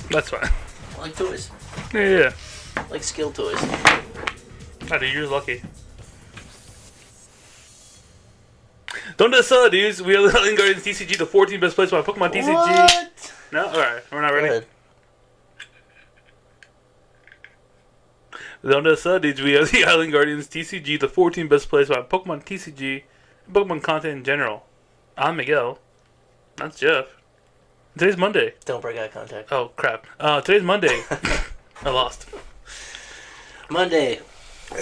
That's fine. I like toys. Yeah. I like skill toys. Oh, dude, you're lucky. Don't decide, dudes. We are the Island Guardians TCG, the 14th best place by Pokemon TCG. What? No? Alright, we're not ready. Don't decide, dudes. We are the Island Guardians TCG, the 14th best place by Pokemon TCG, and Pokemon content in general. I'm Miguel. That's Jeff. Today's Monday. Don't break eye contact. Oh, crap. Today's Monday. I lost. Monday.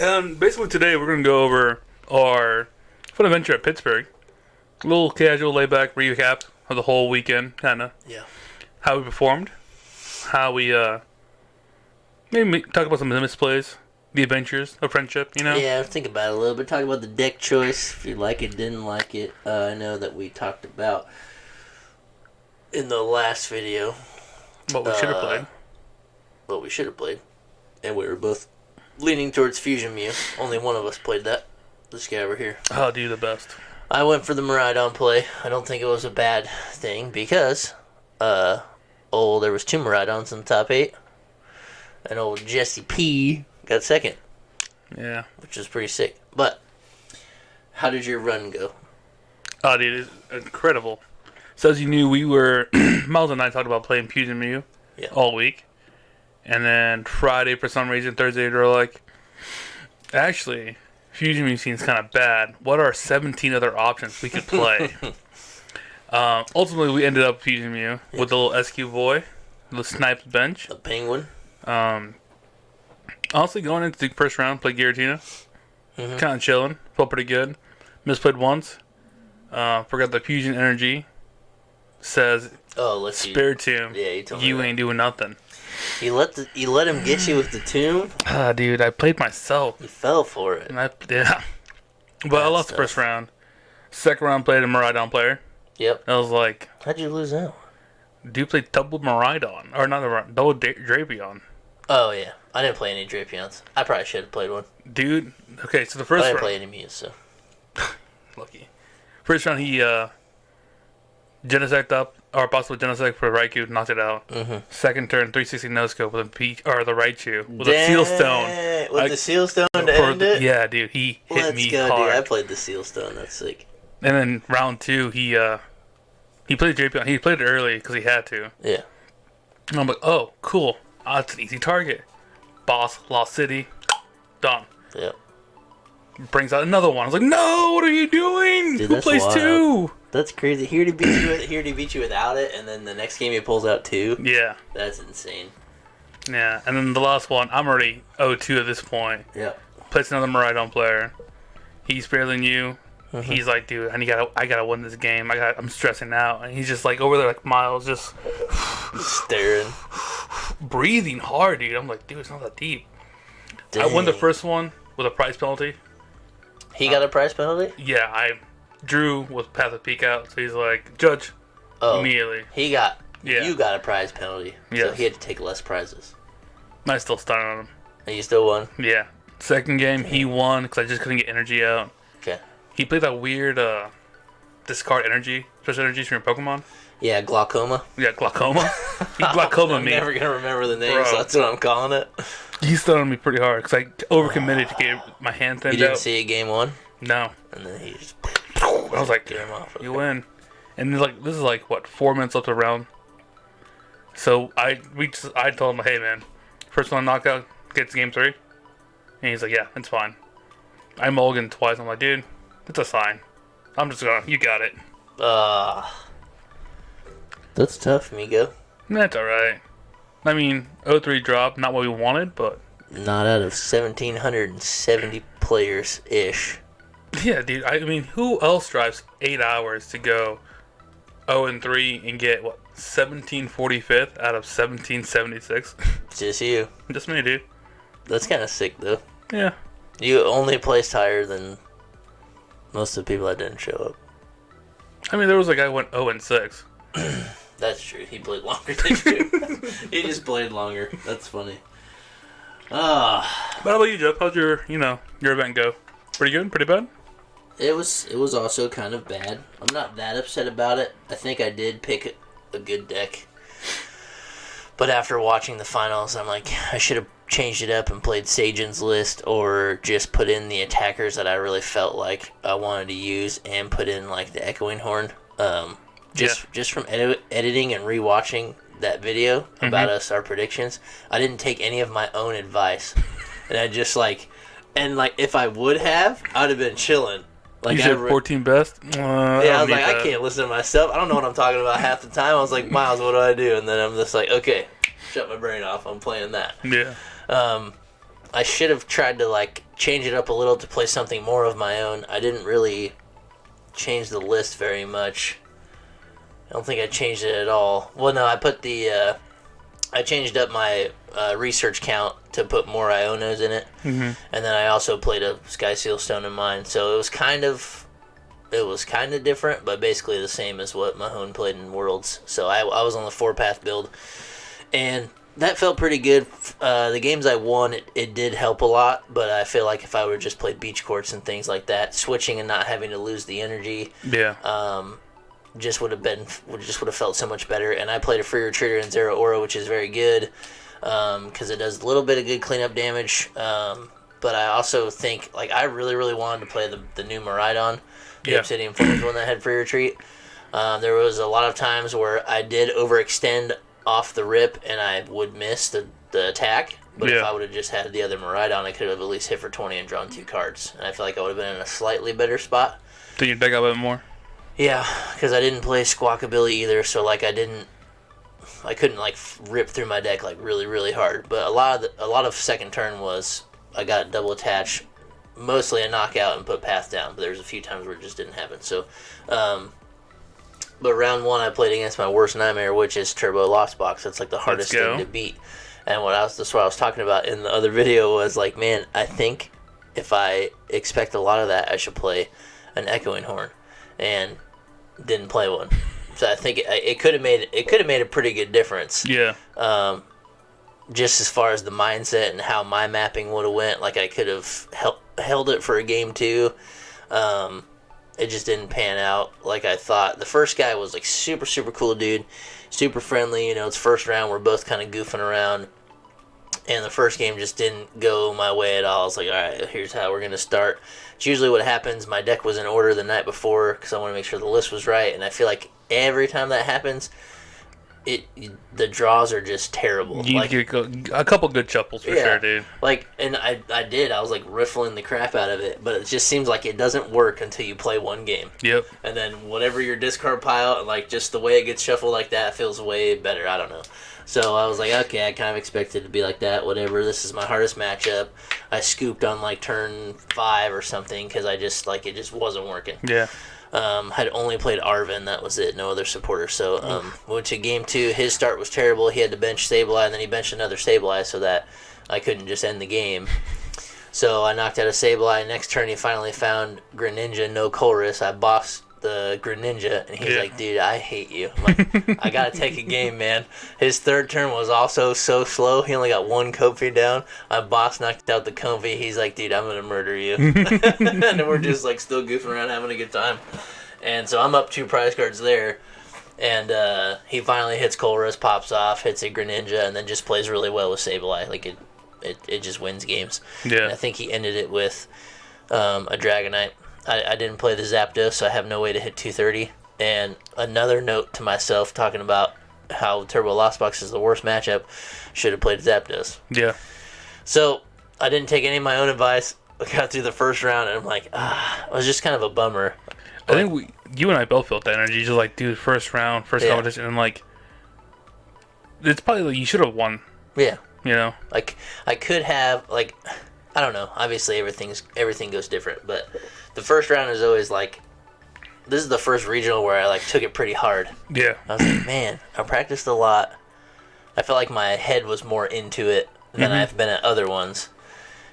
And basically today we're going to go over our fun adventure at Pittsburgh. A little casual, laid-back recap of the whole weekend, kind of. Yeah. How we performed. How we, maybe talk about some of the misplays. The adventures of friendship, you know? Yeah, think about it a little bit. Talk about the deck choice. If you like it, didn't like it. I know that we talked about in the last video What we should have played. what we should have played. And we were both leaning towards Fusion Mew. Only one of us played that. This guy over here. Oh, dude, the best. I went for the Miraidon play. I don't think it was a bad thing because, there was 2 Miraidons in the top 8. And old Jesse P got second. Yeah. Which is pretty sick. But, how did your run go? Oh, dude, it's incredible. So as you knew, we were, Miles and I talked about playing Fusion Mew all week. And then Friday, for some reason, Thursday, they were like, actually, Fusion Mew seems kind of bad. What are 17 other options we could play? Ultimately, we ended up Fusion Mew with the little SQ boy, the Snipes bench. A penguin. Honestly, going into the first round, played Giratina. Kind of chilling. Felt pretty good. Misplayed once. Forgot the Fusion Energy. Says, Spiritomb, Yeah, you told me you that. ain't doing nothing. You let him get you with the tomb? Dude, I played myself. You fell for it. And But I lost the first round. Second round, played a Miraidon player. Yep. I was like, How'd you lose out? dude played double Miraidon. Or not a double Drapion. Oh, yeah. I didn't play any Drapions. I probably should have played one. Dude, okay, so the I first didn't round. play any Mews, so. Lucky. First round, he Genesect up, or possibly Genesect for Raikou, knocked it out. Second turn, 360 no scope with the Raichu with a Seal Stone. With the Seal Stone to end it? Yeah, dude, he hit me Let's go, hard. dude. I played the Seal Stone. That's sick. And then round 2, he played Drapion. He played it early because he had to. Yeah. And I'm like, oh, cool. That's an easy target. Boss, Lost City, done. Yep. Brings out another one. I was like, no, what are you doing? Dude, Who plays wild. 2? That's crazy. Here to beat you without it, and then the next game he pulls out 2. Yeah. That's insane. Yeah, and then the last one, I'm already 0-2 at this point. Yep. Plays another Miraidon player. He's barely new. He's like, dude, I gotta win this game. I'm stressing out, and he's just like over there, like Miles, just staring, breathing hard, dude. I'm like, dude, it's not that deep. Dang. I won the first one with a prize penalty. He got a prize penalty? Yeah, I drew with Path of Peak out, so he's like, judge immediately. You got a prize penalty, so he had to take less prizes. I still stunned on him. And you still won? Yeah. Second game, he won because I just couldn't get energy out. Okay. He played that weird discard energy, special energies from your Pokemon. Yeah, glaucoma. Yeah, glaucoma. He glaucoma me. I'm never gonna remember the name, so that's what I'm calling it. He stunned on me pretty hard because I overcommitted to get my hand thinned out. You didn't see it game 1? No. And then he just... I was like, get him off. You win. And then, like, this is like, what, 4 minutes left of the round? So I told him, hey, man, first one knockout gets game 3. And he's like, yeah, it's fine. I mulliganed twice. I'm like, dude, it's a sign. I'm just gonna, you got it. That's tough, Miguel. That's alright. I mean, 0-3 drop, not what we wanted, but... Not out of 1,770 players-ish. Yeah, dude, I mean, who else drives 8 hours to go 0-3 and get, what, 1745th out of 1776? Just you. Just me, dude. That's kind of sick, though. Yeah. You only placed higher than most of the people that didn't show up. I mean, there was a guy who went 0-6. That's true. He played longer than you. He just played longer. That's funny. But how about you, Jeff? How'd your event go? Pretty good? Pretty bad? It was also kind of bad. I'm not that upset about it. I think I did pick a good deck. But after watching the finals, I'm like, I should have changed it up and played Sajin's list, or just put in the attackers that I really felt like I wanted to use, and put in like the Echoing Horn. Just from editing and rewatching that video about us, our predictions, I didn't take any of my own advice, and I just if I would have, I'd have been chilling. Like, you said 14 best? I was like, I can't listen to myself. I don't know what I'm talking about half the time. I was like, Miles, what do I do? And then I'm just like, okay, shut my brain off. I'm playing that. Yeah. I should have tried to change it up a little to play something more of my own. I didn't really change the list very much. I don't think I changed it at all. Well, no, I put I changed up my research count to put more Ionos in it, and then I also played a Sky Seal Stone in mine. So it was kind of different, but basically the same as what Mahone played in Worlds. So I was on the 4-path build, and that felt pretty good. The games I won, it did help a lot, but I feel like if I would just play beach courts and things like that, switching and not having to lose the energy, just would have felt so much better. And I played a free retreater in Zero Aura, which is very good, because it does a little bit of good cleanup damage. But I also think I really, really wanted to play the new Miraidon, the Obsidian Flames one that had free retreat. There was a lot of times where I did overextend off the rip and I would miss the attack. But if I would have just had the other Miraidon, I could have at least hit for 20 and drawn 2 cards. And I feel like I would have been in a slightly better spot. Did you deck up a bit more? Yeah, because I didn't play Squawkabilly either, so I couldn't rip through my deck really, really hard. But a lot of second turn was I got double attach, mostly a knockout and put path down. But there was a few times where it just didn't happen. So, but round 1 I played against my worst nightmare, which is Turbo Lost Box. That's the hardest thing to beat. And that's what I was talking about in the other video was man, I think if I expect a lot of that, I should play an Echoing Horn, and didn't play one. So I think it could have made a pretty good difference. Yeah. Just as far as the mindset and how my mapping would have went, I could have held it for a game 2. It just didn't pan out like I thought. The first guy was super, super cool dude, super friendly. It's first round. We're both kind of goofing around, and the first game just didn't go my way at all. I was like, all right, here's how we're gonna start. It's usually what happens. My deck was in order the night before because I want to make sure the list was right, and I feel like every time that happens, the draws are just terrible. You get a couple good shuffles for sure, dude. And I did. I was riffling the crap out of it, but it just seems like it doesn't work until you play one game. Yep. And then whatever your discard pile, and just the way it gets shuffled like that feels way better. I don't know. So I was like, okay, I kind of expected it to be like that. Whatever. This is my hardest matchup. I scooped on turn 5 or something because I just it just wasn't working. Yeah. Had only played Arvin, that was it, no other supporter. So went to game 2. His start was terrible. He had to bench Sableye, and then he benched another Sableye so that I couldn't just end the game. So I knocked out a Sableye. Next turn, he finally found Greninja, no Colress. I bossed the Greninja, and he's like, dude, I hate you. I'm like, I gotta take a game, man. His third turn was also so slow. He only got 1 Kofi down. I boss knocked out the Kofi. He's like, dude, I'm gonna murder you. And then we're just still goofing around having a good time. And so I'm up 2 prize cards there. And he finally hits Colress, pops off, hits a Greninja, and then just plays really well with Sableye. It just wins games. Yeah. And I think he ended it with a Dragonite. I didn't play the Zapdos, so I have no way to hit 230. And another note to myself, talking about how Turbo Lost Box is the worst matchup, should have played Zapdos. Yeah. So I didn't take any of my own advice. I got through the first round, and I'm like, it was just kind of a bummer. I think you and I both felt that energy. Just dude, first round, first competition, and it's probably you should have won. Yeah. I could have I don't know. Obviously, everything goes different, but the first round is always this is the first regional where I took it pretty hard. Yeah. I was like, man, I practiced a lot. I felt like my head was more into it than I've been at other ones,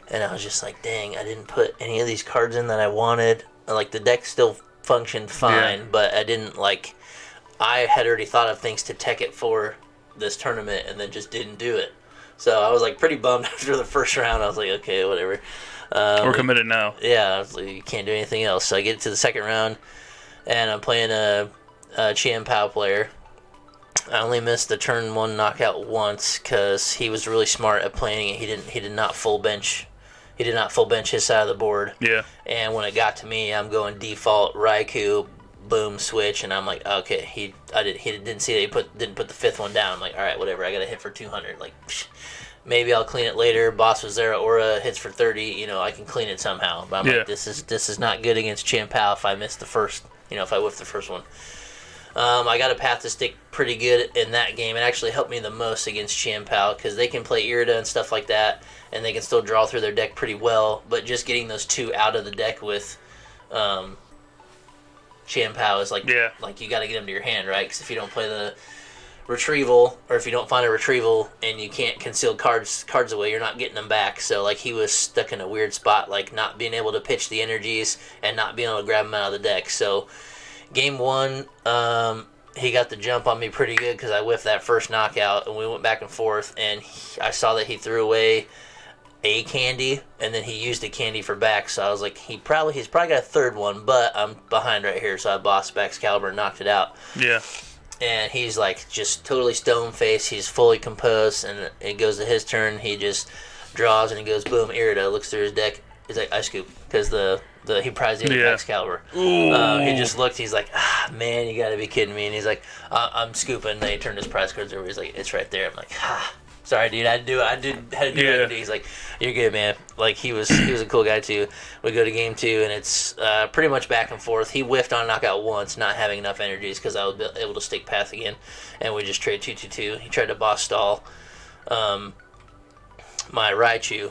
and I was just like, dang, I didn't put any of these cards in that I wanted. The deck still functioned fine, but I didn't I had already thought of things to tech it for this tournament, and then just didn't do it. So I was pretty bummed after the first round. I was like, okay, whatever. We're committed now. Yeah, I was like, you can't do anything else. So I get to the second round, and I'm playing a Chien Pao player, I only missed the turn 1 knockout once because he was really smart at playing it. He did not full bench. He did not full bench his side of the board. Yeah. And when it got to me, I'm going default Raikou, boom, switch, and I'm like, okay, he didn't see that he didn't put the 5th one down. I'm like, all right, whatever. I got to hit for 200. Like, maybe I'll clean it later. Boss was there. Aura hits for 30. I can clean it somehow. But I'm like, this is not good against Chien Pao if I miss the first. If I whiff the first one. I got a path to stick pretty good in that game. It actually helped me the most against Chien Pao because they can play Irida and stuff like that, and they can still draw through their deck pretty well. But just getting those 2 out of the deck with Chien Pao is like you got to get them to your hand, right? Because if you don't play the retrieval, or if you don't find a retrieval and you can't conceal cards away, you're not getting them back. So like he was stuck in a weird spot, like not being able to pitch the energies and not being able to grab them out of the deck. So game 1, he got the jump on me pretty good because I whiffed that first knockout, and we went back and forth, and I saw that he threw away a candy, and then he used a candy for back, so I was like, he's probably got a 3rd one, but I'm behind right here, so I bossed back Excalibur and knocked it out. Yeah. And he's like just totally stone-faced, he's fully composed, and it goes to his turn, he just draws, and he goes, boom, Irida, looks through his deck, he's like, I scoop, because he prized the Excalibur. He just looked. He's like, man, you got to be kidding me. And he's like, I'm scooping. And then he turned his prize cards over. He's like, it's right there. I'm like, sorry, dude. I had to do what I do. He's like, you're good, man. Like he was a cool guy too. We go to game 2, and it's pretty much back and forth. He whiffed on knockout once, not having enough energies because I was able to stick path again, and we just trade 2/2/2. He tried to boss stall my Raichu.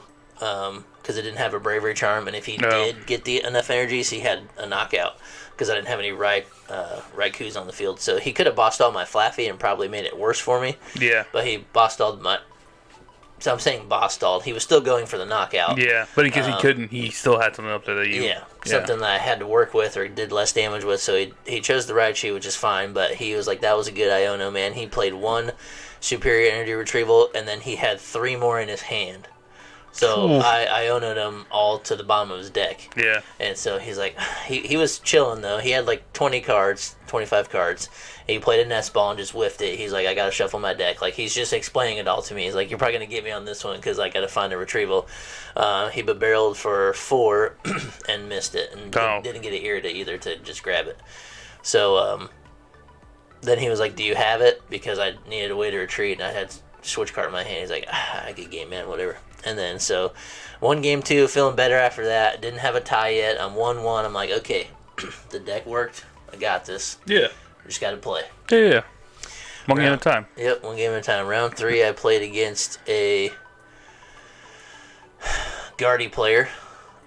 Because it didn't have a Bravery Charm, and if he did get enough energies, he had a knockout, because I didn't have any Raikous on the field. So he could have bossed all my Flaffy and probably made it worse for me. Yeah. But he bossed all my... So I'm saying boss stalled. He was still going for the knockout. Yeah, but because he couldn't, he still had something up there that you... Yeah, something that I had to work with or did less damage with, so he chose the Raichu, which is fine, but he was like, that was a good Iono, man. He played 1 Superior Energy Retrieval, and then he had 3 more in his hand. So I Iono'd him all to the bottom of his deck. Yeah. And so he's like, he was chilling though. He had like 25 cards. He played a nest ball and just whiffed it. He's like, I gotta shuffle my deck. Like he's just explaining it all to me. He's like, you're probably gonna get me on this one because I gotta find a retrieval. He barreled for 4 and missed it, and didn't get an Irida either to just grab it. So then he was like, do you have it? Because I needed a way to retreat, and I had switch card in my hand. He's like, good game, man, whatever. And then so won game 2, feeling better after that. Didn't have a tie yet. I'm 1-1. I'm like, okay, the deck worked. I got this. Yeah. Just got to play. Yeah. One game at a time. Yep, 1 game at a time. Round 3, I played against a Guardy player,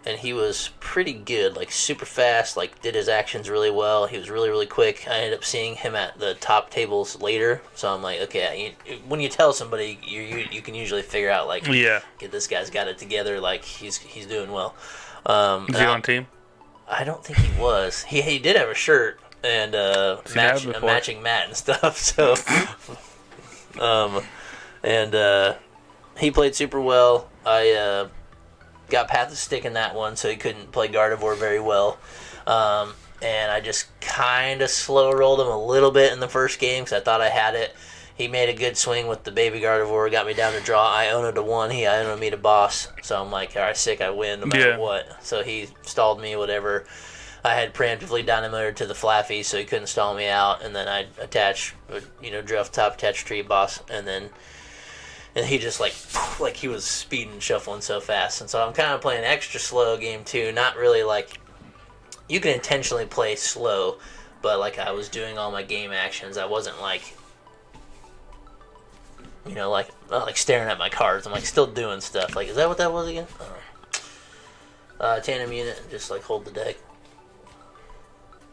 and he was pretty good, like super fast, like did his actions really well. He was really, really quick. I ended up seeing him at the top tables later, so I'm like, okay, when you tell somebody, you can usually figure out, like, okay, this guy's got it together, like he's doing well. Is he on team? I don't think he was. He did have a shirt and a matching mat and stuff, so he played super well. I got Path of Stick in that one, so he couldn't play Gardevoir very well. And I just kind of slow rolled him a little bit in the first game because I thought I had it. He made a good swing with the baby Gardevoir, got me down to draw. I owned to 1, he owned me to boss. So I'm like, all right, sick, I win no matter what. So he stalled me, whatever. I had preemptively dynamoted to the Flaffy, so he couldn't stall me out. And then I attach, drew off the top, attach tree, boss, and he just like he was speeding, shuffling so fast. And so I'm kind of playing extra slow game 2. Not really like, you can intentionally play slow, but like I was doing all my game actions. I wasn't like, like staring at my cards. I'm like still doing stuff. Like, is that what that was again? Tandem unit, just like hold the deck.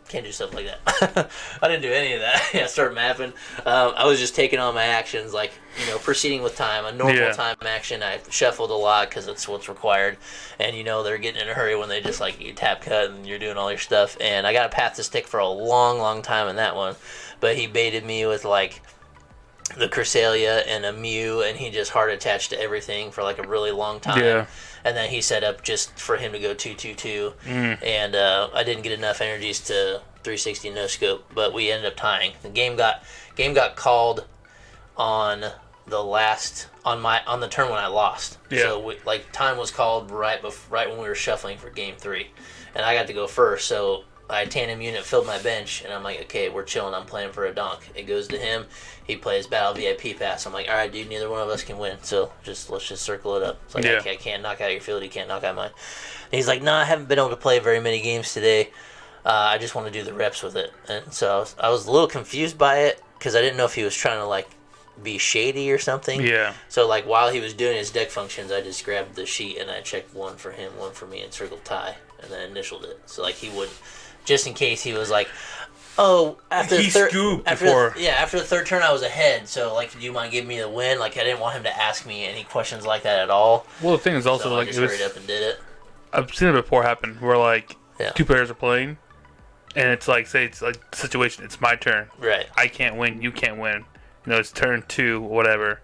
Can't do stuff like that. I didn't do any of that. I started mapping. I was just taking on my actions, like, proceeding with time. A normal time action, I shuffled a lot because it's what's required. And, they're getting in a hurry when they just, like, you tap cut and you're doing all your stuff. And I got a Path to Stick for a long, long time in that one. But he baited me with, like, the Cresselia and a Mew, and he just hard attached to everything for, like, a really long time. Yeah. And then he set up just for him to go 2/2/2, and I didn't get enough energies to 360 no scope, but we ended up tying. The game got called on on the turn when I lost. Yeah. So time was called right when we were shuffling for game 3, and I got to go first. So I tandem unit filled my bench, and I'm like, okay, we're chilling. I'm playing for a donk. It goes to him. He plays battle VIP pass. I'm like, all right, dude, neither one of us can win. So let's just circle it up. It's like I can't knock out your field. You can't knock out mine. And he's like, no, I haven't been able to play very many games today. I just want to do the reps with it. And so I was a little confused by it because I didn't know if he was trying to be shady or something. Yeah. So while he was doing his deck functions, I just grabbed the sheet and I checked one for him, one for me, and circled tie, and then initialed it. So he wouldn't, just in case he was like, oh, after the third turn I was ahead. So do you mind giving me the win? I didn't want him to ask me any questions like that at all. Well, the thing is also so I just hurried up and did it. I've seen it before happen where two players are playing, and it's say it's the situation. It's my turn. Right. I can't win. You can't win. It's turn 2, whatever,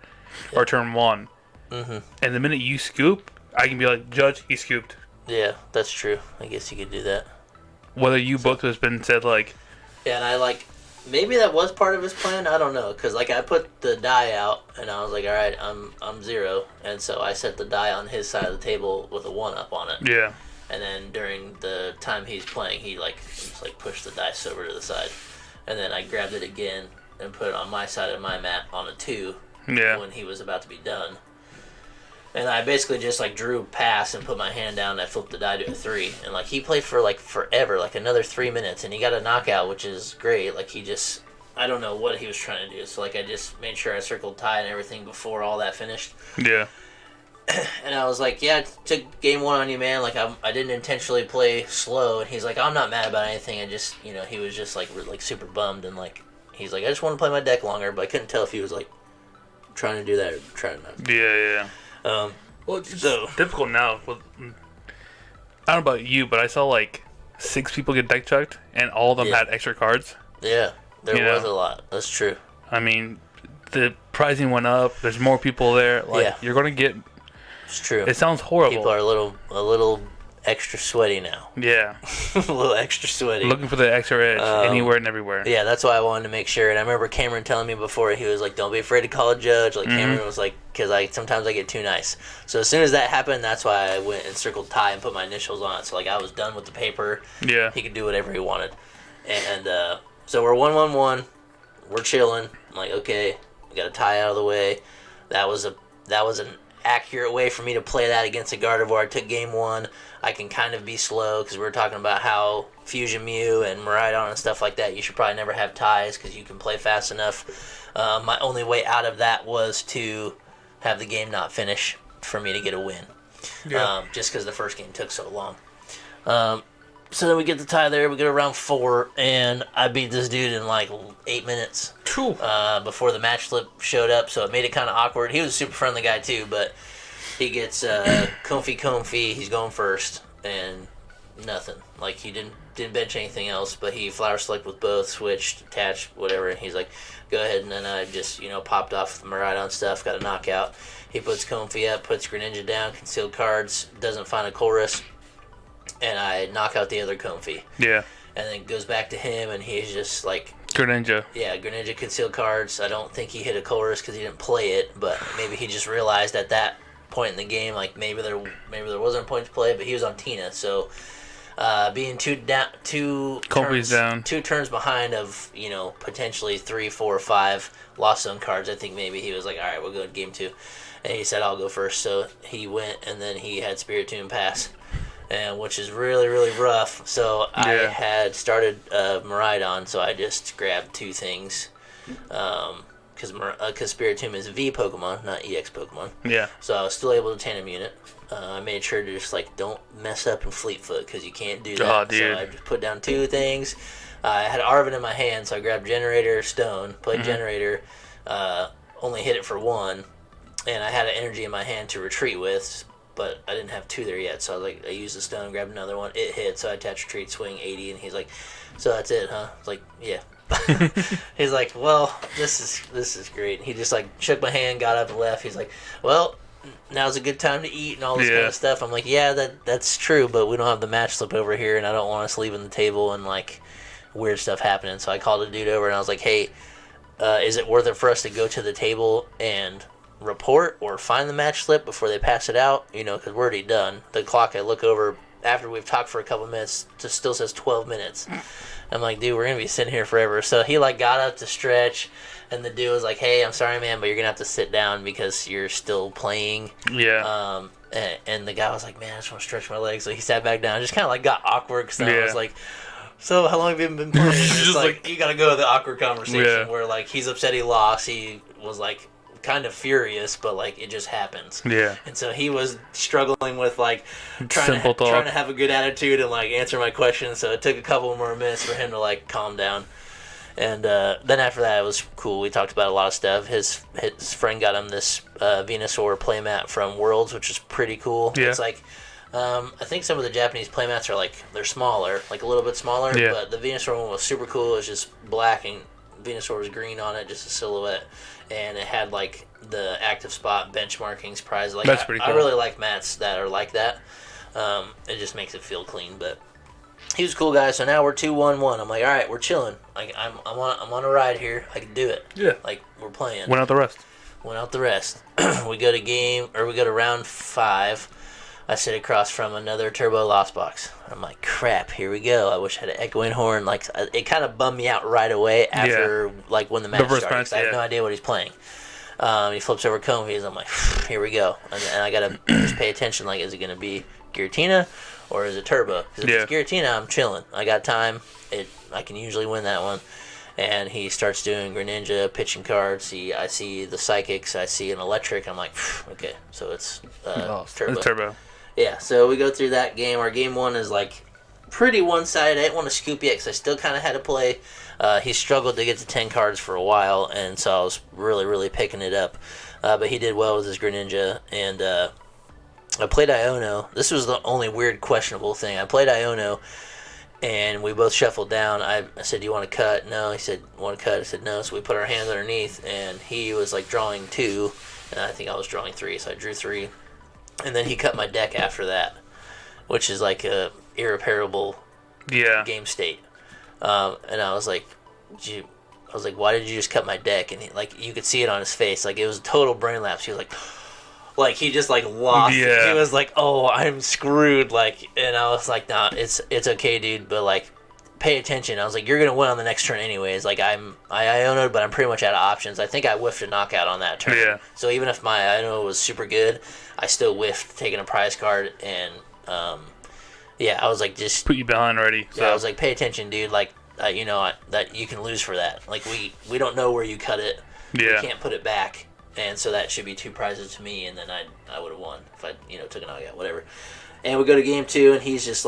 or turn 1. Mm-hmm. And the minute you scoop, I can be like, Judge, he scooped. Yeah, that's true. I guess you could do that. Whether you both has been said Yeah, and I maybe that was part of his plan. I don't know, because I put the die out, and I was like, all right, I'm 0, and so I set the die on his side of the table with a 1-up on it. Yeah. And then during the time he's playing, he just pushed the dice over to the side, and then I grabbed it again and put it on my side of my mat on a 2 when he was about to be done. And I basically just drew pass and put my hand down and I flipped the die to a 3. And he played for forever, another 3 minutes, and he got a knockout, which is great. He just, I don't know what he was trying to do. So I just made sure I circled tie and everything before all that finished. Yeah. And I was like, yeah, I took game 1 on you, man. I didn't intentionally play slow. And he's like, I'm not mad about anything. I just, he was just super bummed and he's like, I just want to play my deck longer, but I couldn't tell if he was trying to do that or trying not to. Yeah. Well, it's difficult now. I don't know about you, but I saw 6 people get deck chucked, and all of them had extra cards. Yeah, there was a lot. That's true. I mean, the pricing went up. There's more people there. You're gonna get. It's true. It sounds horrible. People are a little extra sweaty now. Yeah. A little extra sweaty. Looking for the extra edge anywhere and everywhere. Yeah, that's why I wanted to make sure. And I remember Cameron telling me before, he was like, don't be afraid to call a judge. Cameron was like, because sometimes I get too nice. So as soon as that happened, that's why I went and circled tie and put my initials on it. So I was done with the paper. Yeah. He could do whatever he wanted. And so we're 1-1-1. We're chilling. I'm like, okay, we got a tie out of the way. That was an accurate way for me to play that against a Gardevoir. I took game 1. I can kind of be slow because we were talking about how Fusion Mew and Miraidon and stuff like that, you should probably never have ties because you can play fast enough. My only way out of that was to have the game not finish for me to get a win. Yeah. Just because the first game took so long. So then we get the tie there. We get around 4, and I beat this dude in 8 minutes. Before the match slip showed up, so it made it kind of awkward. He was a super friendly guy too, but he gets comfy. He's going first, and nothing. He didn't bench anything else, but he flower select with both, switched, attached, whatever. And he's like, go ahead, and then I just popped off the Miraidon stuff, got a knockout. He puts Comfy up, puts Greninja down, concealed cards, doesn't find a chorus. And I knock out the other Comfy. Yeah. And then goes back to him, and he's just Greninja. Yeah, Greninja concealed cards. I don't think he hit a chorus because he didn't play it, but maybe he just realized at that point in the game, maybe there wasn't a point to play, but he was on Tina. So being two turns behind of potentially 3, 4, 5 lost zone cards, I think maybe he was like, all right, we'll go to game 2, and he said I'll go first. So he went, and then he had Spirit Tomb pass. And which is really, really rough. So I had started Miraidon, so I just grabbed 2 things. Because Spirit Tomb is a V Pokemon, not EX Pokemon. Yeah. So I was still able to tandem unit. I made sure to just don't mess up in Fleetfoot, because you can't do that. Oh, dude. So I just put down 2 things. I had Arven in my hand, so I grabbed Generator, Stone, played Generator, only hit it for 1, and I had an energy in my hand to retreat with. But I didn't have 2 there yet, so I used the stone, grabbed another one. It hit, so I attached retreat, swing 80, and he's like, "So that's it, huh?" I was like, "Yeah." He's like, "Well, this is great." He just shook my hand, got up and left. He's like, "Well, now's a good time to eat and all this kind of stuff." I'm like, "Yeah, that's true, but we don't have the match slip over here, and I don't want us leaving the table and weird stuff happening. So I called a dude over and I was like, hey, is it worth it for us to go to the table and report or find the match slip before they pass it out? Because we're already done. The clock, I look over after we've talked for a couple minutes, just still says 12 minutes. I'm like, dude, we're going to be sitting here forever. So he got up to stretch, and the dude was like, hey, I'm sorry, man, but you're going to have to sit down because you're still playing. Yeah. And the guy was like, man, I just want to stretch my legs. So he sat back down. Just kind of got awkward because I was like, so how long have you been playing? It's like you got to go to the awkward conversation where he's upset he lost. He was kind of furious, but it just happens. Yeah. And so he was struggling with trying to have a good attitude and answer my questions. So it took a couple more minutes for him to calm down. And then after that, it was cool. We talked about a lot of stuff. His friend got him this Venusaur playmat from Worlds, which is pretty cool. Yeah. It's I think some of the Japanese playmats are they're smaller, a little bit smaller. Yeah. But the Venusaur one was super cool. It was just black and Venusaur was green on it, just a silhouette. And it had the active spot benchmarkings prize. That's pretty cool. I really like mats that are like that. It just makes it feel clean. But he was a cool guy. So now we're 2-1-1. I'm like, all right, we're chilling. I'm on a ride here. I can do it. Yeah. We're playing. Went out the rest. We go to round 5. I sit across from another Turbo Lost Box. I'm like, crap, here we go. I wish I had an echoing horn. It kind of bummed me out right away after, when the match started. Match, I have no idea what he's playing. He flips over Comfies. I'm like, here we go. And I got to just pay attention. Is it going to be Giratina or is it Turbo? Because if it's Giratina, I'm chilling. I got time. I can usually win that one. And he starts doing Greninja, pitching cards. I see the Psychics. I see an Electric. I'm like, okay, so it's Turbo. It's Turbo. Yeah, so we go through that game. Our game 1 is pretty one-sided. I didn't want to scoop yet because I still kind of had to play. He struggled to get to 10 cards for a while, and so I was really, really picking it up. But he did well with his Greninja, and I played Iono. This was the only weird, questionable thing. I played Iono, and we both shuffled down. I said, do you want to cut? No. He said, want to cut? I said, no. So we put our hands underneath, and he was drawing 2, and I think I was drawing 3, so I drew 3. And then he cut my deck after that, which is a irreparable game state. And I was like, why did you just cut my deck? And you could see it on his face. It was a total brain lapse. He was he just lost. Yeah. He was like, oh, I'm screwed. And I was like, nah, it's okay, dude. But pay attention. I was like, you're gonna win on the next turn anyways. I Iono'd, but I'm pretty much out of options. I think I whiffed a knockout on that turn. Yeah. So even if my Iono was super good, I still whiffed taking a prize card, and I was just put you behind already. So. Yeah, I was like, pay attention, dude. That you can lose for that. We don't know where you cut it. Yeah. We can't put it back, and so that should be 2 prizes to me, and then I would have won if I took a knockout, whatever. And we go to game 2, and he's just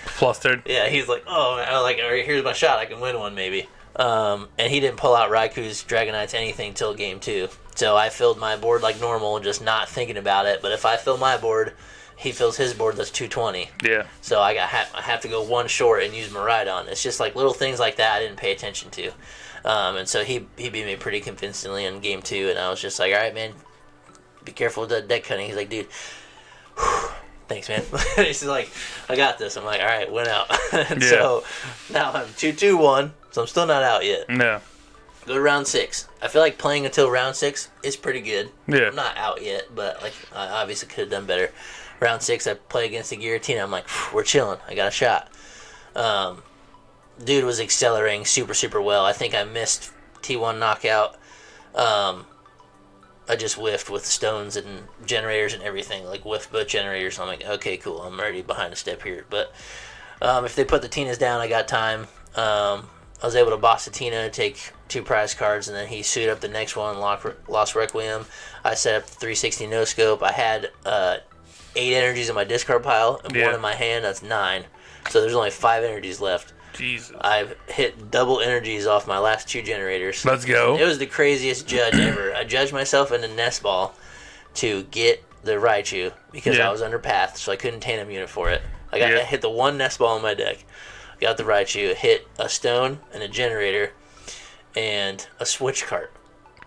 flustered. Yeah, he's like, oh, all right, here's my shot. I can win one maybe. And he didn't pull out Raikou's Dragonites anything till game 2. So I filled my board like normal, just not thinking about it. But if I fill my board, he fills his board. That's 220. Yeah. So I have to go 1 short and use Miraidon. It's just little things like that I didn't pay attention to. And so he beat me pretty convincingly in game 2. And I was just like, all right, man, be careful with that deck cutting. He's like, dude, thanks, man. He's like, I got this. I'm like, all right, went out. And so now I'm 2-2-1, so I'm still not out yet. No. Go to round 6. I feel like playing until round 6 is pretty good. Yeah. I'm not out yet, but I obviously could have done better. Round 6, I play against the Giratina. I'm like, we're chilling. I got a shot. Dude was accelerating super, super well. I think I missed T1 knockout. I just whiffed with stones and generators and everything, whiffed both generators. I'm like, okay, cool. I'm already behind a step here. But if they put the Tinas down, I got time. I was able to boss the Tina, take 2 prize cards, and then he suited up the next one, Lost Requiem. I set up the 360 no scope. I had 8 energies in my discard pile and 1 in my hand. That's 9. So there's only 5 energies left. Jesus. I've hit double energies off my last 2 generators. Let's go. It was the craziest judge ever. I judged myself in a nest ball to get the Raichu because I was under path, so I couldn't Tandem Unit for it. I hit the 1 nest ball in my deck. Got the Raichu, hit a stone and a generator and a switch cart.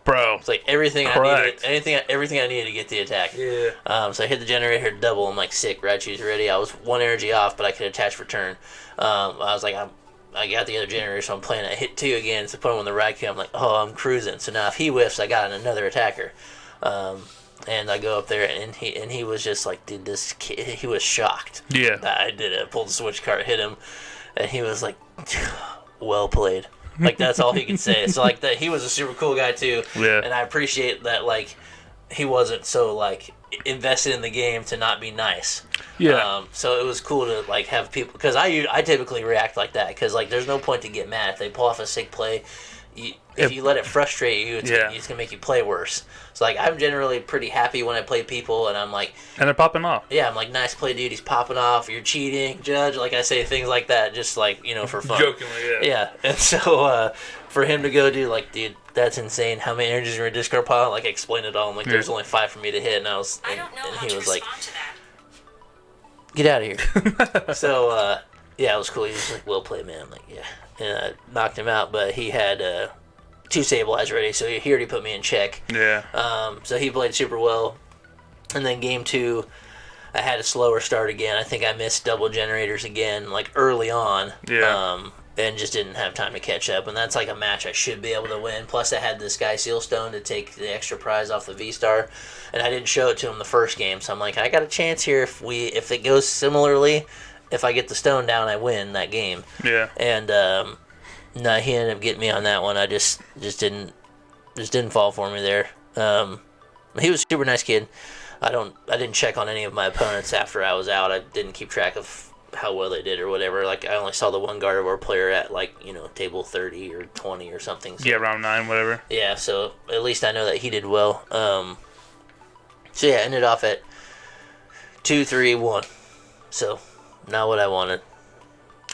Bro. It's everything I needed. Everything I needed to get the attack. Yeah. So I hit the generator double. I'm like, sick. Raichu's ready. I was 1 energy off, but I could attach for turn. I was like, I I got the other generator, so I'm playing. I hit 2 again to put him on the right queue. I'm like, oh, I'm cruising. So now if he whiffs, I got another attacker. And I go up there, and he was just like, dude, this kid, he was shocked. Yeah. That I did it. Pulled the switch cart, hit him, and he was like, well played. Like, that's all he could say. So, like, that he was a super cool guy, too. Yeah. And I appreciate that, like, he wasn't so, like, invested in the game to not be nice. Yeah. So it was cool to, like, have people... Because I typically react like that. Because, like, there's no point to get mad. If they pull off a sick play, if you let it frustrate you, it's going to make you play worse. So, like, I'm generally pretty happy when I play people, and I'm like... And they're popping off. Yeah, I'm like, nice play, dude. He's popping off. You're cheating, judge. Like, I say things like that just, like, you know, for fun. Jokingly, yeah. Yeah, and so for him to go do, like, dude, that's insane. How many energies are in your discard pile? Like, explain it all. I'm like, there's only 5 for me to hit, and I was... And he was like, get out of here. So, yeah, it was cool. He was like, well played, man. I'm like, yeah. And I knocked him out, but he had... 2 stabilize ready, so he already put me in check. Yeah. So he played super well. And then game 2, I had a slower start again. I think I missed double generators again, like early on. Yeah. And just didn't have time to catch up. And that's like a match I should be able to win. Plus, I had this guy Sealstone to take the extra prize off the V-Star, and I didn't show it to him the first game. So I'm like, I got a chance here if it goes similarly. If I get the stone down, I win that game. Yeah. And no, he ended up getting me on that one. I just didn't fall for me there. He was a super nice kid. I didn't check on any of my opponents after I was out. I didn't keep track of how well they did or whatever. Like, I only saw the one Gardevoir player at, like, you know, table 30 or 20 or something. So, yeah, round 9, whatever. Yeah, so at least I know that he did well. So yeah, ended off at 2-3-1. So not what I wanted.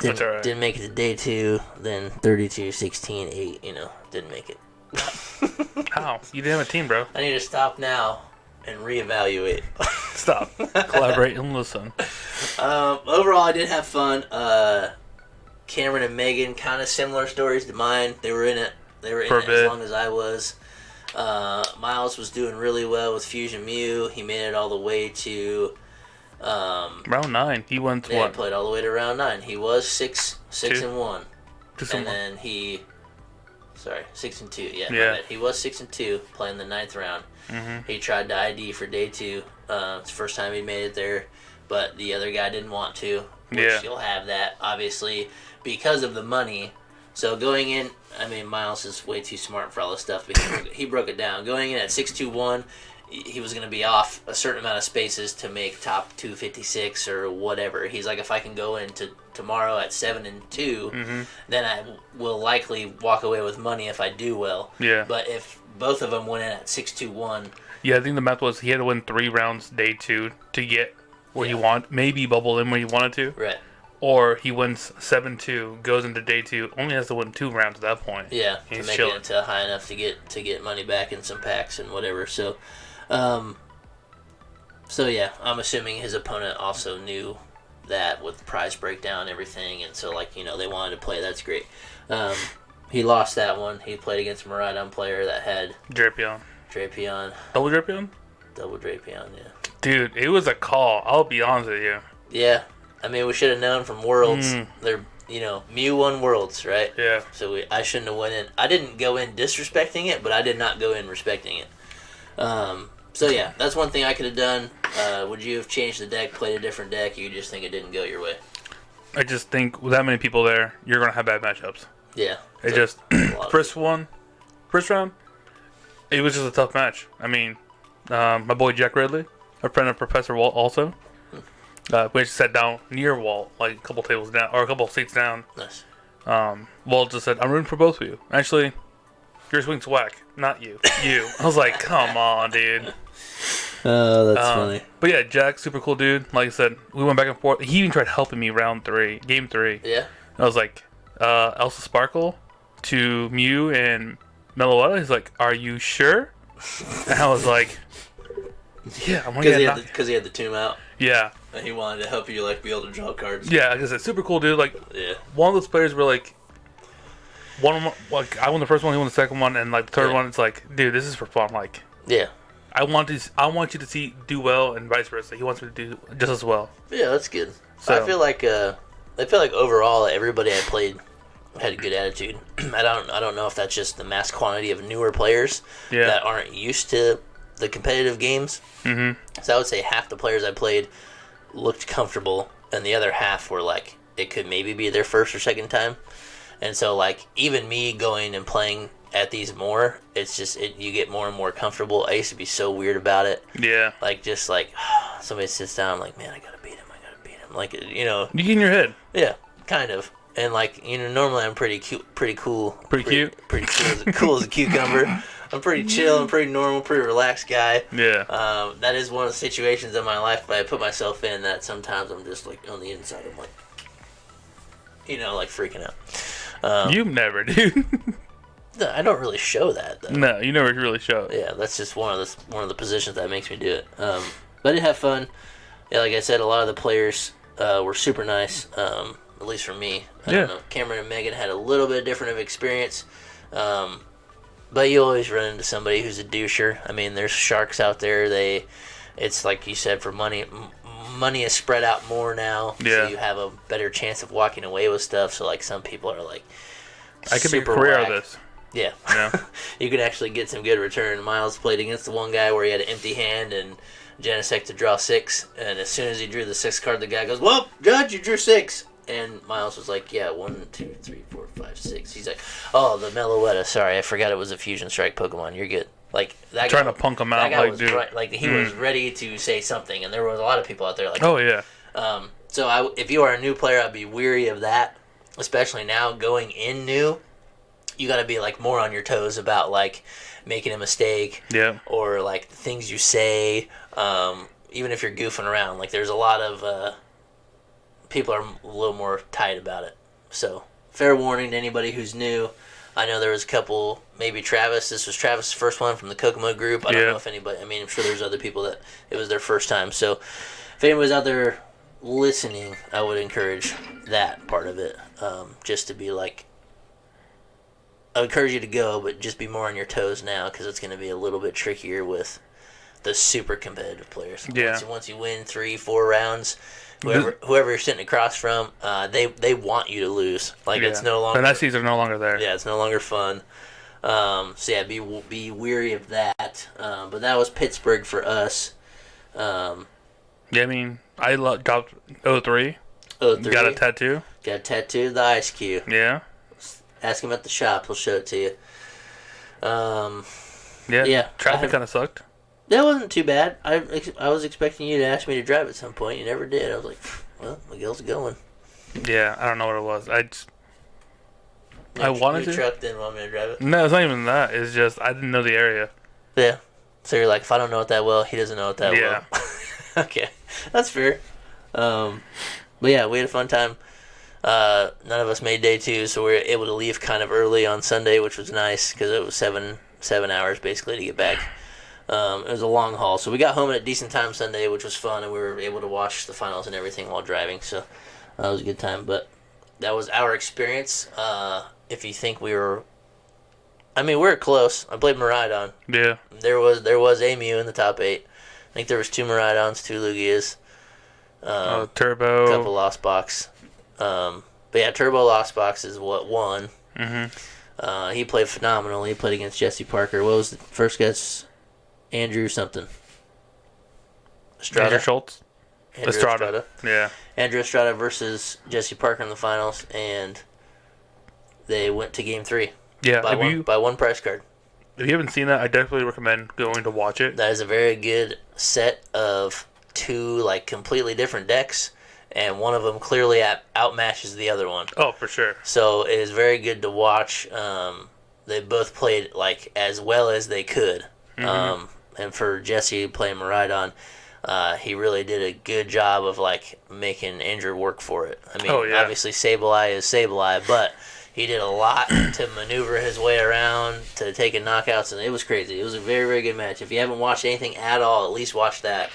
That's all right. Didn't make it to day 2, then 32-16-8, you know, didn't make it. How? You didn't have a team, bro. I need to stop now and reevaluate. Stop. Collaborate and listen. Overall, I did have fun. Cameron and Megan, kind of similar stories to mine. They were in it. They were in it as long as I was. Miles was doing really well with Fusion Mew. He made it all the way to... round 9. He went They what? played all the way to round 9. He was 6-1. 2-1. And then he... Sorry, 6-2. Yeah. Yeah. He was 6-2 playing the 9th round. Mm-hmm. He tried to ID for day 2. It's the first time he made it there, but the other guy didn't want to. Which you'll have that, obviously, because of the money. So going in, I mean, Miles is way too smart for all this stuff, but he broke it down. Going in at 6-2-1, he was going to be off a certain amount of spaces to make top 256 or whatever. He's like, if I can go into tomorrow at 7-2, then I will likely walk away with money if I do well. Yeah. But if both of them went in at 6-2-1... Yeah, I think the math was he had to win 3 rounds day 2 to get where he wanted, maybe bubble in where he wanted to. Right. Or he wins 7-2, goes into day 2, only has to win 2 rounds at that point. Yeah, He's to make chilling. it to high enough to get money back in some packs and whatever. So, yeah, I'm assuming his opponent also knew that with the prize breakdown and everything, and so, like, you know, they wanted to play. That's great. He lost that one. He played against a Miraidon player that had Drapion. Double Drapion? Double Drapion, yeah. Dude, it was a call. I'll be honest with you. Yeah. I mean, we should have known from Worlds. They're, you know, Mew won Worlds, right? Yeah. So I shouldn't have went in. I didn't go in disrespecting it, but I did not go in respecting it. So, yeah, that's one thing I could have done. Would you have changed the deck, played a different deck, or you just think it didn't go your way? I just think with that many people there, you're going to have bad matchups. Yeah. It just, first round, it was just a tough match. I mean, my boy Jack Ridley, a friend of Professor Walt also, we actually sat down near Walt, like a couple tables down, or a couple seats down. Nice. Walt just said, I'm rooting for both of you. Actually, your swing's whack, not you. You. I was like, come on, dude. Oh, that's funny. But yeah, Jack's super cool dude. Like I said, we went back and forth. He even tried helping me game 3. Yeah? I was like, Elsa Sparkle to Mew and Meloetta. He's like, are you sure? And I was like, yeah, I'm gonna get it. Because he had the tomb out. Yeah. And he wanted to help you, like, be able to draw cards. Yeah, like I said, super cool dude. Like, yeah. One of those players were like, I won the first one, he won the second one, and like the third one, it's like, dude, this is for fun. Like, yeah. I want you to do well, and vice versa. He wants me to do just as well. Yeah, that's good. So, I feel like overall everybody I played had a good attitude. I don't know if that's just the mass quantity of newer players that aren't used to the competitive games. Mm-hmm. So I would say half the players I played looked comfortable, and the other half were like, it could maybe be their first or second time. And so, like, even me going and playing at these more, it's just, you get more and more comfortable. I used to be so weird about it. Yeah. Like, just like, somebody sits down, I'm like, man, I gotta beat him. Like, you know. You get in your head. Yeah, kind of. And, like, you know, normally I'm pretty cute, pretty cool. Pretty cute? Pretty cool as a cucumber. I'm pretty chill, I'm pretty normal, pretty relaxed guy. Yeah. That is one of the situations in my life that I put myself in that sometimes I'm just, like, on the inside, I'm like, you know, like, freaking out. You never, dude. I don't really show that, though. No, you never really show it. Yeah, that's just one of the positions that makes me do it. But I did have fun. Yeah, like I said, a lot of the players were super nice, at least for me. I don't know. Cameron and Megan had a little bit different of experience. But you always run into somebody who's a doucher. I mean, there's sharks out there. It's like you said, for money. Money is spread out more now, so you have a better chance of walking away with stuff. So, like, some people are like, I could make a career out of this. Yeah. Yeah. You could actually get some good return. Miles played against the one guy where he had an empty hand and Janicek to draw 6, and as soon as he drew the 6th card, the guy goes, "Well, Judge, you drew 6." And Miles was like, "Yeah, 1, 2, 3, 4, 5, 6." He's like, "Oh, the Meloetta. Sorry, I forgot it was a Fusion Strike Pokemon. You're good." Like that. Trying guy, to punk him out, that guy like, was dude. right, like he was ready to say something, and there was a lot of people out there like, oh yeah. So if you are a new player, I'd be weary of that, especially now going in new. You got to be like more on your toes about like making a mistake, or like the things you say. Even if you're goofing around, like there's a lot of people are a little more tight about it. So fair warning to anybody who's new. I know there was a couple, maybe Travis. This was Travis' first one from the Kokomo group. I don't know if anybody. I mean, I'm sure there's other people that it was their first time. So if anybody's out there listening, I would encourage that part of it, just to be like. I would encourage you to go, but just be more on your toes now because it's going to be a little bit trickier with the super competitive players. Yeah. Once you win 3-4 rounds, whoever you're sitting across from, they want you to lose. Like it's no longer. And that seats are no longer there. Yeah, it's no longer fun. So yeah, be weary of that. But that was Pittsburgh for us. Yeah, I mean, I dropped 03. 03. Got a tattoo. Got a tattoo of the ice cube. Yeah. Ask him at the shop; he'll show it to you. Yeah. Traffic kind of sucked. That wasn't too bad. I was expecting you to ask me to drive at some point. You never did. I was like, well, Miguel's going. Yeah, I don't know what it was. I wanted to. Your truck didn't want me to drive it? No, it's not even that. It's just I didn't know the area. Yeah. So you're like, if I don't know it that well, he doesn't know it that well. Okay. That's fair. But yeah, we had a fun time. None of us made day 2, so we were able to leave kind of early on Sunday, which was nice because it was 7 hours basically to get back. It was a long haul, so we got home at a decent time Sunday, which was fun, and we were able to watch the finals and everything while driving, so that was a good time. But that was our experience. If you think we were close. I played Miraidon. Yeah. There was a Mew in the top 8. I think there was 2 Miraidons, 2 Lugias. Turbo. A couple Lost Box. But yeah, Turbo Lost Box is what won. Mm-hmm. He played phenomenal. He played against Jesse Parker. What was the first guess? Andrew something. Estrada. Andrew Schultz. Estrada. Yeah. Andrew Estrada versus Jesse Parker in the finals, and they went to Game 3. Yeah. By one prize card. If you haven't seen that, I definitely recommend going to watch it. That is a very good set of 2 like completely different decks, and one of them clearly outmatches the other one. Oh, for sure. So it is very good to watch. They both played like as well as they could. Mm-hmm. And for Jesse playing Miraidon, he really did a good job of like making Andrew work for it. I mean, obviously Sableye is Sableye, but he did a lot to maneuver his way around to taking knockouts, and it was crazy. It was a very, very good match. If you haven't watched anything at all, at least watch that.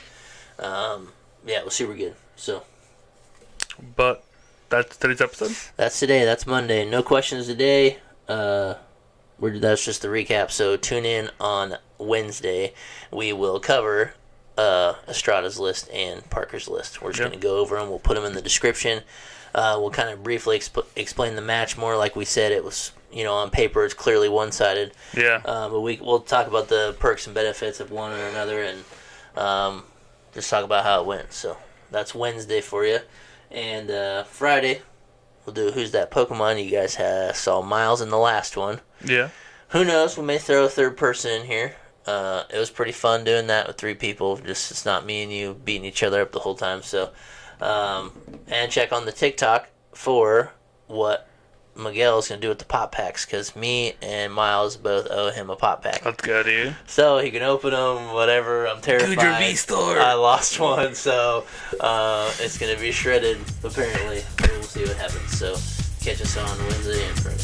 Yeah, it was super good. So. But that's today's episode? That's today. That's Monday. No questions today. That's just the recap. So tune in on Wednesday. We will cover Estrada's list and Parker's list. We're just going to go over them. We'll put them in the description. We'll kind of briefly explain the match more. Like we said, it was, on paper it's clearly one-sided. Yeah. But we'll talk about the perks and benefits of one or another, and just talk about how it went. So that's Wednesday for you. And Friday, we'll do Who's That Pokemon. You guys saw Miles in the last one. Yeah. Who knows? We may throw a third person in here. It was pretty fun doing that with 3 people. Just it's not me and you beating each other up the whole time. So, and check on the TikTok for what Miguel is going to do with the pop packs, because me and Miles both owe him a pop pack. Let's go, dude. So he can open them, whatever. I'm terrified. Good your V-Store. I lost one, so it's going to be shredded, apparently. We'll see what happens. So catch us on Wednesday and Friday.